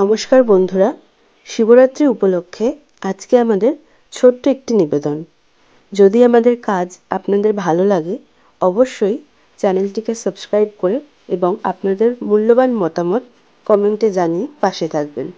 নমস্কার বন্ধুরা, শিবরাত্রি উপলক্ষে আজকে আমাদের ছোট্ট একটি নিবেদন। যদি আমাদের কাজ আপনাদের ভালো লাগে, অবশ্যই চ্যানেলটিকে সাবস্ক্রাইব করে এবং আপনাদের মূল্যবান মতামত কমেন্টে জানিয়ে পাশে থাকবেন।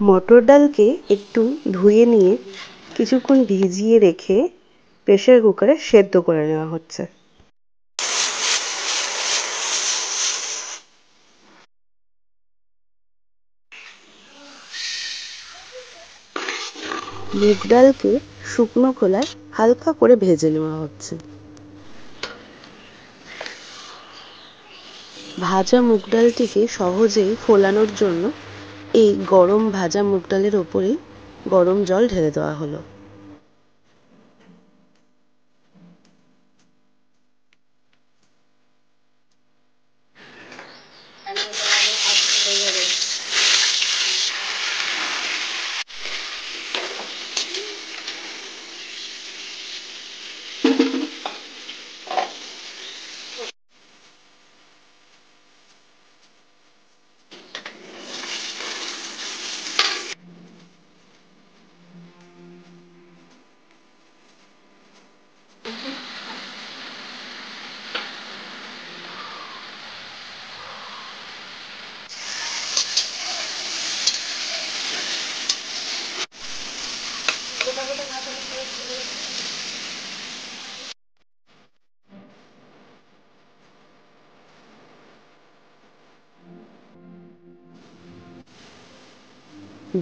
মটর ডালকে একটু ধুয়ে নিয়ে কিছুক্ষণ ভিজিয়ে রেখে প্রেসার কুকারে সেদ্ধ করে নেওয়া হচ্ছে। মুগ ডালকে শুকনো খোলায় হালকা করে ভেজে নেওয়া হচ্ছে। ভাজা মুগ ডালটিকে সহজেই ফোলানোর জন্য এই গরম ভাজা মুগ ডালের ওপরেই গরম জল ঢেলে দেওয়া হলো।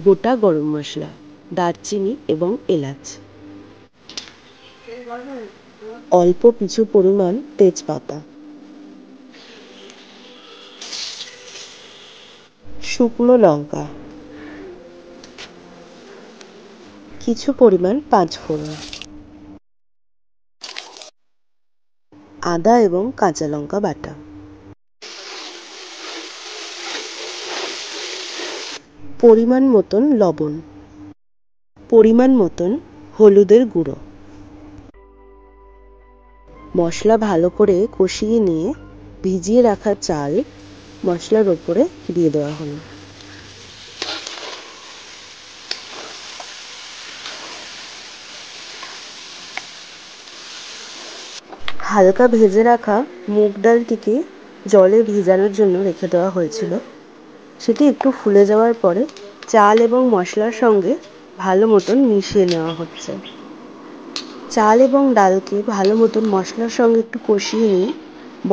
গোটা গরম মশলা, দারচিনি এবং এলাচ, অল্প কিছু পরিমাণ তেজপাতা, শুকনো লঙ্কা, কিছু পরিমাণ পাঁচফোড়ন, আদা এবং কাঁচা লঙ্কা বাটা, পরিমাণ মতন লবণ, পরিমাণ মতন হলুদের গুঁড়ো। মশলা ভালো করে কষিয়ে নিয়ে ভিজিয়ে রাখা চাল মশলার ওপরে দিয়ে দেওয়া হলো। হালকা ভেজে রাখা মুগ ডালটিকে জলে ভিজানোর জন্য রেখে দেওয়া হয়েছিল। সেটি একটু ফুলে যাওয়ার পরে চাল এবং মশলার সঙ্গে ভালো মতন মিশিয়ে নেওয়া হচ্ছে। চাল এবং ডালকে ভালো মতন মশলার সঙ্গে একটু কষিয়ে নিয়ে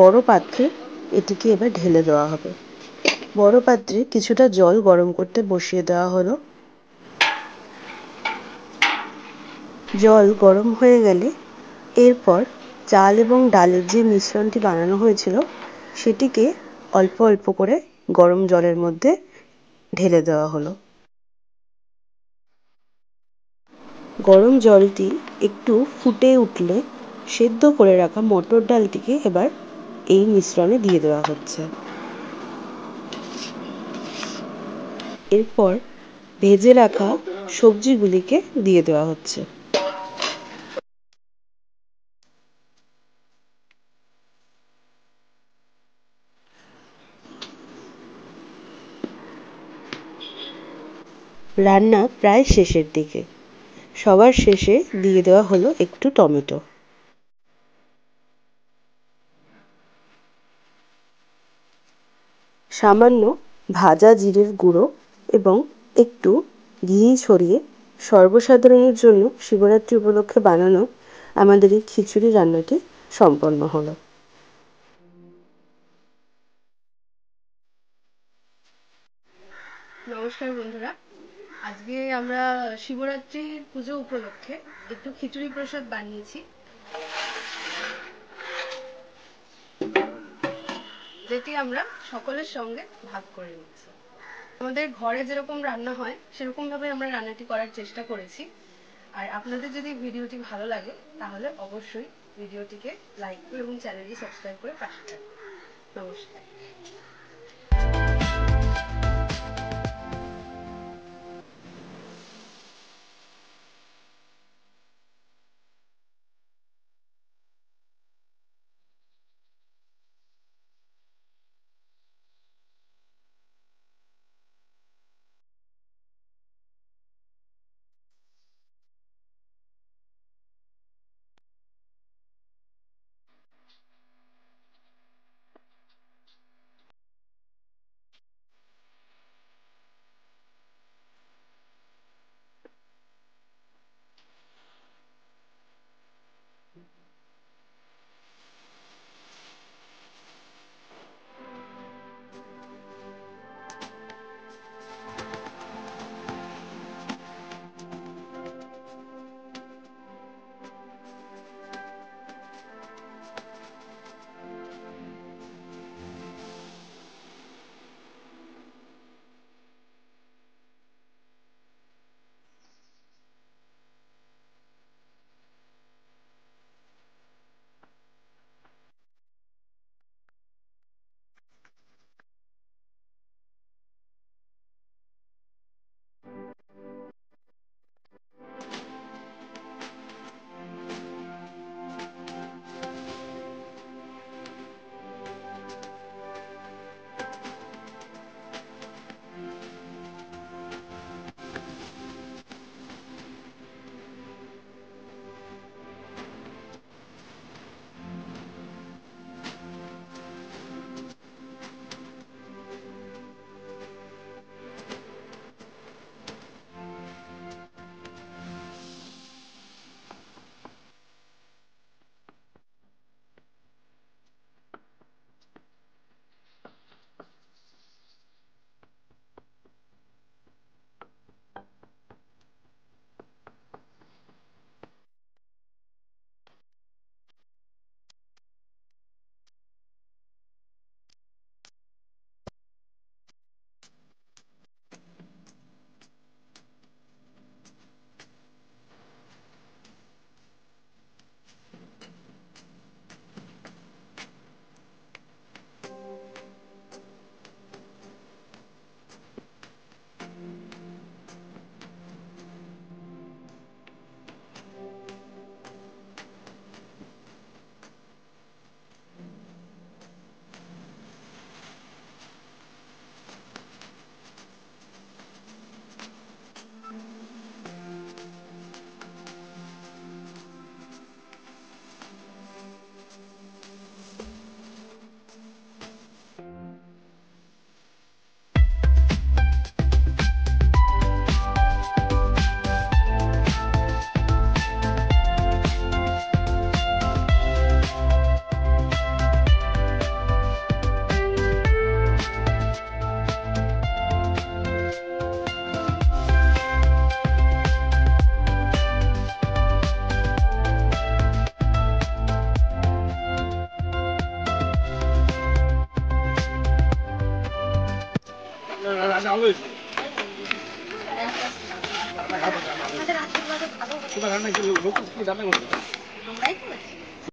বড় পাত্রে এটিকে এবার ঢেলে দেওয়া হবে। বড় পাত্রে কিছুটা জল গরম করতে বসিয়ে দেওয়া হলো। জল গরম হয়ে গেলে এরপর চাল এবং ডালের যে মিশ্রণটি বানানো হয়েছিল সেটিকে অল্প অল্প করে গরম জলের মধ্যে ঢেলে দেওয়া হলো। গরম জলটি একটু ফুটে উঠলে সেদ্ধ করে রাখা মটর ডালটিকে এবার এই মিশ্রণে দিয়ে দেওয়া হচ্ছে। এরপর ভেজে রাখা সবজিগুলিকে দিয়ে দেওয়া হচ্ছে। রান্না প্রায় শেষের দিকে। সবার শেষে দিয়ে দেওয়া হলো একটু টমেটো। সামান্য ভাজা জিরের গুঁড়ো এবং একটু ঘি ছড়িয়ে সর্বসাধারণের জন্য শিবরাত্রি উপলক্ষে বানানো আমাদের এই খিচুড়ি রান্নাটি সম্পন্ন হলো। নমস্কার বন্ধুরা, আজকে আমরা শিবরাত্রির পুজো উপলক্ষে একটু খিচুড়ি প্রসাদ বানিয়েছি, যেটি আমরা সকলের সঙ্গে ভাগ করে নিচ্ছি। আমাদের ঘরে যেরকম রান্না হয় সেরকম ভাবে আমরা রান্নাটি করার চেষ্টা করেছি। আর আপনাদের যদি ভিডিওটি ভালো লাগে তাহলে অবশ্যই ভিডিওটিকে লাইক করে এবং চ্যানেলটি সাবস্ক্রাইব করে পাশে থাকবেন। নমস্কার। তোমরাই করেছো?